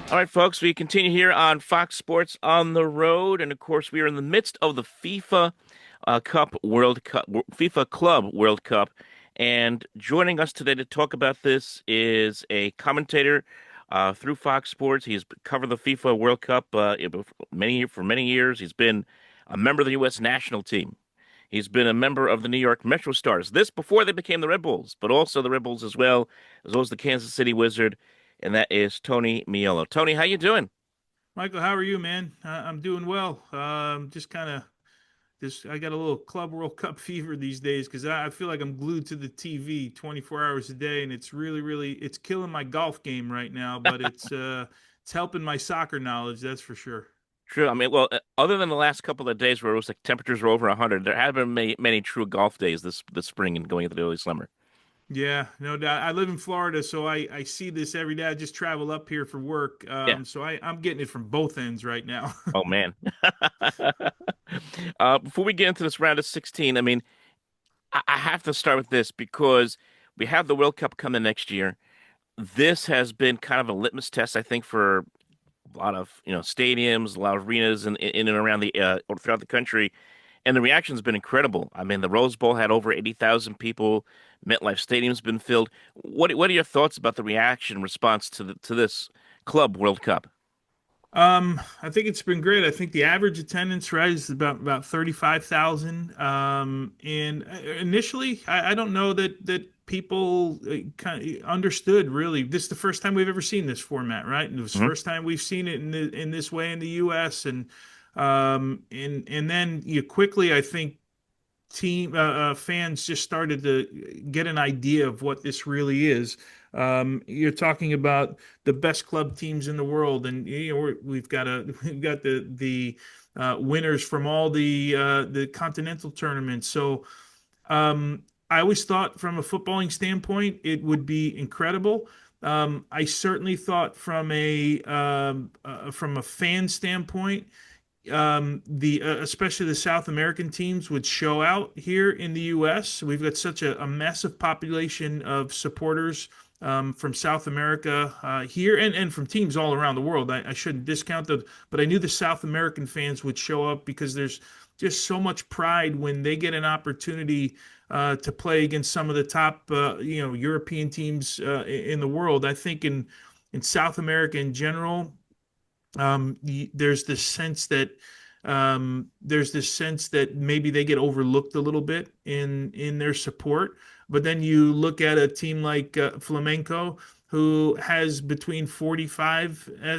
All right, folks, we continue here on Fox Sports on the Road. And of course, we are in the midst of the FIFA Club World Cup. And joining us today to talk about this is a commentator through Fox Sports. He's covered the FIFA World Cup for many years. He's been a member of the U.S. national team. He's been a member of the New York MetroStars. This before they became the Red Bulls, but also the Red Bulls as well as the Kansas City Wizard, and that is Tony Meola. Tony, how you doing? Michael, how are you, man? I'm doing well. I got a little Club World Cup fever these days because I feel like I'm glued to the TV 24 hours a day, and it's really it's killing my golf game right now. But it's helping my soccer knowledge, that's for sure. True. I mean, well, other than the last couple of days where it was like temperatures were over 100, there haven't been many true golf days this spring and going into the early summer. Yeah, no doubt. I live in Florida, so I see this every day. I just travel up here for work, Yeah. so I'm getting it from both ends right now. Oh man. Before we get into this round of 16, I mean, I have to start with this because we have the World Cup coming next year. This has been kind of a litmus test, I think, for a lot of stadiums, a lot of arenas in and around the or throughout the country, and the reaction's been incredible. I mean, the Rose Bowl had over 80,000 people. MetLife Stadium's been filled. What are your thoughts about the reaction response to this Club World Cup? I think it's been great. I think the average attendance, right, is about 35,000. And initially, I don't know that people kind of understood really. This is the first time we've ever seen this format, right? And it was the Hmm. first time we've seen it in this way in the U.S. And then you quickly, I think fans just started to get an idea of what this really is. You're talking about the best club teams in the world, and we've got the winners from all the continental tournaments. So I always thought from a footballing standpoint it would be incredible. I certainly thought from a fan standpoint the especially the South American teams would show out here in the U.S. We've got such a massive population of supporters from South America here and from teams all around the world. I shouldn't discount them, but I knew the South American fans would show up because there's just so much pride when they get an opportunity to play against some of the top European teams in the world. I think in South America in general there's this sense that maybe they get overlooked a little bit in their support. But then you look at a team like Flamenco, who has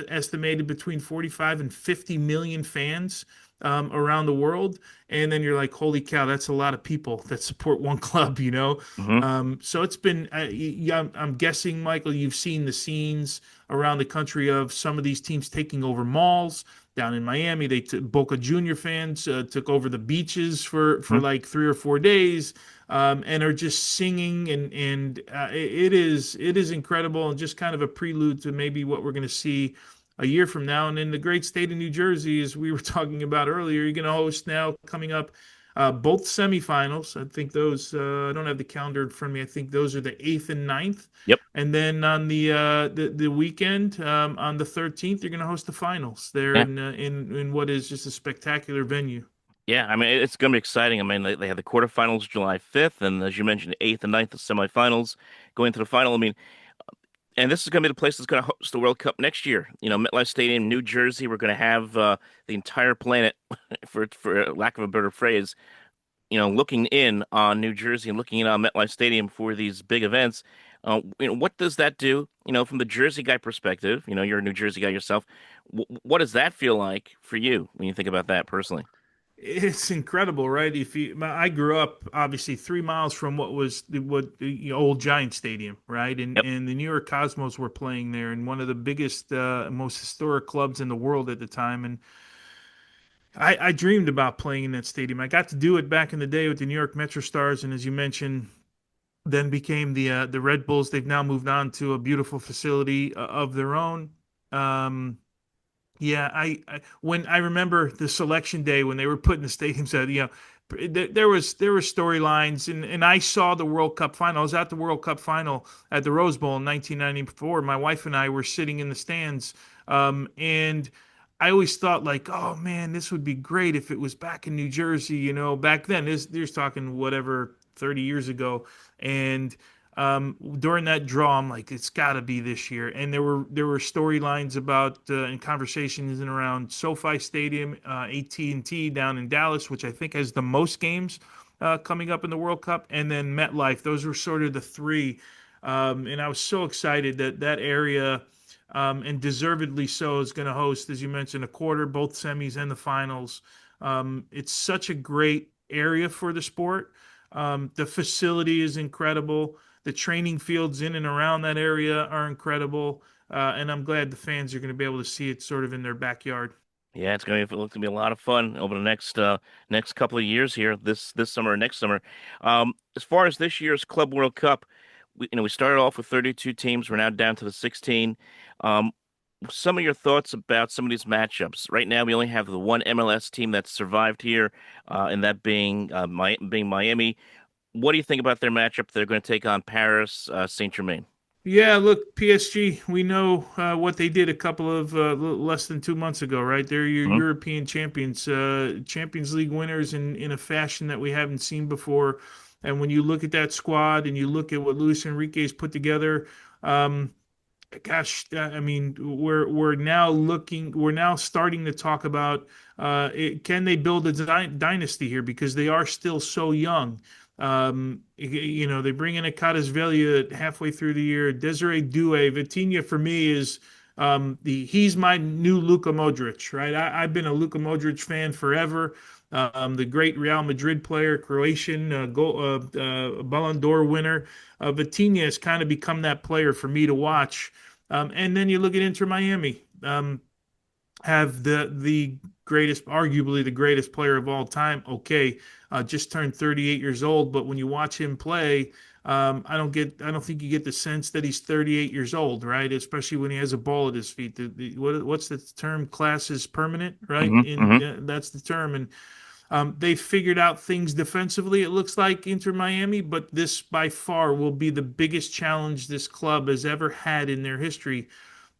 estimated between 45 and 50 million fans around the world. And then you're like, holy cow, that's a lot of people that support one club, you know? Hmm. So it's been, yeah, I'm guessing, Michael, you've seen the scenes around the country of some of these teams taking over malls. Down in Miami, Boca Junior fans took over the beaches for like 3 or 4 days, and are just singing and it is incredible and just kind of a prelude to maybe what we're going to see a year from now. And in the great state of New Jersey, as we were talking about earlier, you're going to host now coming up both semifinals. I think those I don't have the calendar in front of me. I think those are the 8th and 9th. Yep. And then on the weekend, on the 13th, you're going to host the finals there Yeah. in what is just a spectacular venue. Yeah. I mean, it's going to be exciting. I mean, they have the quarterfinals July 5th, and as you mentioned, the 8th and 9th, the semifinals going to the final. I mean, and this is going to be the place that's going to host the World Cup next year. MetLife Stadium, New Jersey. We're going to have the entire planet, for lack of a better phrase, looking in on New Jersey and looking in on MetLife Stadium for these big events. What does that do? From the Jersey guy perspective, you're a New Jersey guy yourself. What does that feel like for you when you think about that personally? It's incredible, right? I grew up obviously 3 miles from the old Giant Stadium, right? And Yep. and the New York Cosmos were playing there, and one of the biggest, most historic clubs in the world at the time. And I dreamed about playing in that stadium. I got to do it back in the day with the New York MetroStars, and as you mentioned, then became the Red Bulls. They've now moved on to a beautiful facility of their own. Um, yeah, when I remember the selection day when they were putting the stadiums out, there were storylines, and I saw the World Cup final. I was at the World Cup final at the Rose Bowl in 1994. My wife and I were sitting in the stands, and I always thought like, oh man, this would be great if it was back in New Jersey. Back then, this talking whatever 30 years ago, and during that draw, I'm like, it's got to be this year. And there were storylines about and conversations in around SoFi Stadium, AT&T down in Dallas, which I think has the most games coming up in the World Cup, and then MetLife. Those were sort of the three. And I was so excited that that area, and deservedly so, is going to host, as you mentioned, a quarter, both semis and the finals. It's such a great area for the sport. The facility is incredible. The training fields in and around that area are incredible, and I'm glad the fans are going to be able to see it sort of in their backyard. Yeah, it's going to look to be a lot of fun over the next couple of years here, this summer and next summer. As far as this year's Club World Cup, we started off with 32 teams. We're now down to the 16. Um, some of your thoughts about some of these matchups. Right now, we only have the one MLS team that's survived here, and that being Miami. What do you think about their matchup? They're going to take on Paris, Saint-Germain. Yeah, look, PSG, we know what they did a couple of less than 2 months ago, right? They're your Hmm. European champions, Champions League winners in a fashion that we haven't seen before. And when you look at that squad and you look at what Luis Enrique's put together, um, gosh, I mean, we're now starting to talk about can they build a dynasty here because they are still so young. They bring in a Kvaratskhelia halfway through the year. Desiree Doué, Vitinha for me is he's my new Luka Modric, right? I've been a Luka Modric fan forever. The great Real Madrid player, Croatian Ballon d'Or winner. Vitinha has kind of become that player for me to watch. And then you look at Inter Miami, have the greatest, arguably the greatest player of all time. Okay, just turned 38 years old, but when you watch him play, I don't think you get the sense that he's 38 years old, right? Especially when he has a ball at his feet. What's the term? Class is permanent, right? Hmm. Hmm. That's the term. And they figured out things defensively, it looks like, Inter Miami, but this by far will be the biggest challenge this club has ever had in their history.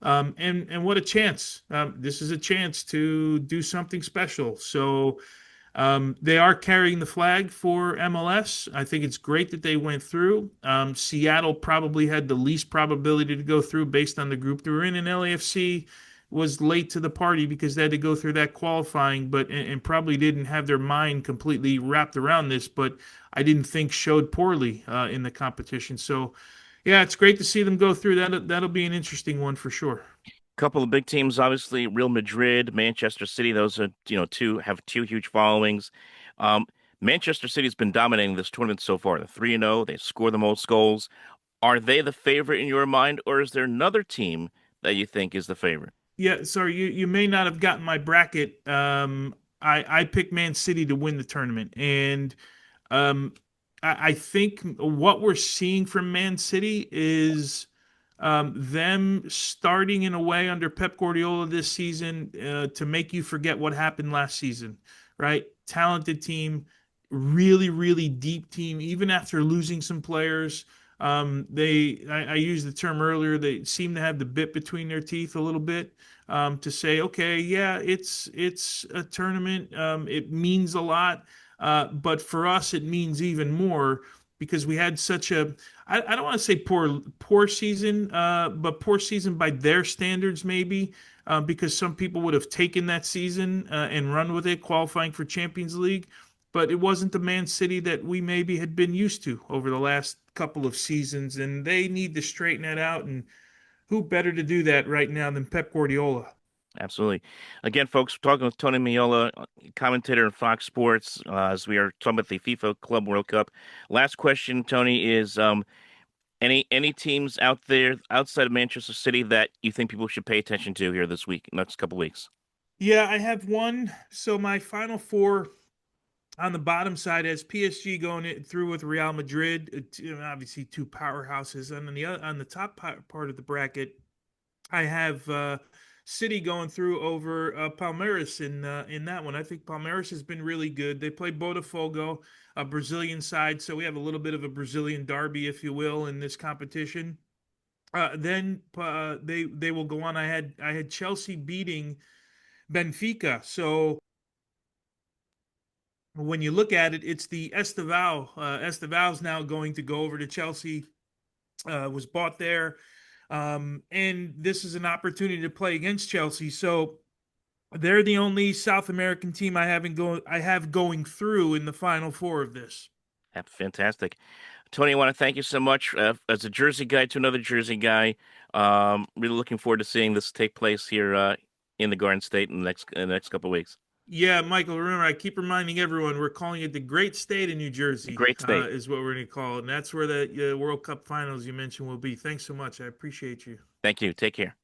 And what a chance. This is a chance to do something special. So they are carrying the flag for MLS. I think it's great that they went through. Seattle probably had the least probability to go through based on the group they were in, and LAFC was late to the party because they had to go through that qualifying, but and probably didn't have their mind completely wrapped around this. But I didn't think showed poorly in the competition. So yeah, it's great to see them go through. That'll be an interesting one for sure. Couple of big teams, obviously, Real Madrid, Manchester City. Those are, two huge followings. Um, Manchester City's been dominating this tournament so far. They're 3-0. They score the most goals. Are they the favorite in your mind, or is there another team that you think is the favorite? Yeah, sorry, you may not have gotten my bracket. I picked Man City to win the tournament, and um, I think what we're seeing from Man City is them starting in a way under Pep Guardiola this season to make you forget what happened last season, right? Talented team, really, really deep team, even after losing some players. I used the term earlier, they seem to have the bit between their teeth a little bit to say, okay, yeah, it's a tournament. It means a lot. But for us, it means even more because we had such a I don't want to say poor season, but poor season by their standards, maybe, because some people would have taken that season and run with it, qualifying for Champions League. But it wasn't the Man City that we maybe had been used to over the last couple of seasons, and they need to straighten that out. And who better to do that right now than Pep Guardiola? Absolutely. Again, folks, we're talking with Tony Meola, commentator on Fox Sports, as we are talking about the FIFA Club World Cup. Last question, Tony, is any teams out there outside of Manchester City that you think people should pay attention to here this week, next couple weeks? Yeah, I have one. So my final four on the bottom side has PSG going through with Real Madrid, obviously two powerhouses, and on the top part of the bracket, I have City going through over Palmeiras in that one. I think Palmeiras has been really good. They play Botafogo, a Brazilian side, so we have a little bit of a Brazilian derby, if you will, in this competition. Then they will go on. I had Chelsea beating Benfica. So when you look at it, it's the Estaval. Estaval's now going to go over to Chelsea. Was bought there, and this is an opportunity to play against Chelsea. So they're the only South American team I have going through in the final four of this. That's fantastic. Tony, I want to thank you so much. As a Jersey guy to another Jersey guy, really looking forward to seeing this take place here in the Garden State in the next couple of weeks. Yeah, Michael, remember, I keep reminding everyone we're calling it the great state of New A Jersey, great state. is what we're going to call it. And that's where the World Cup finals you mentioned will be. Thanks so much. I appreciate you. Thank you. Take care.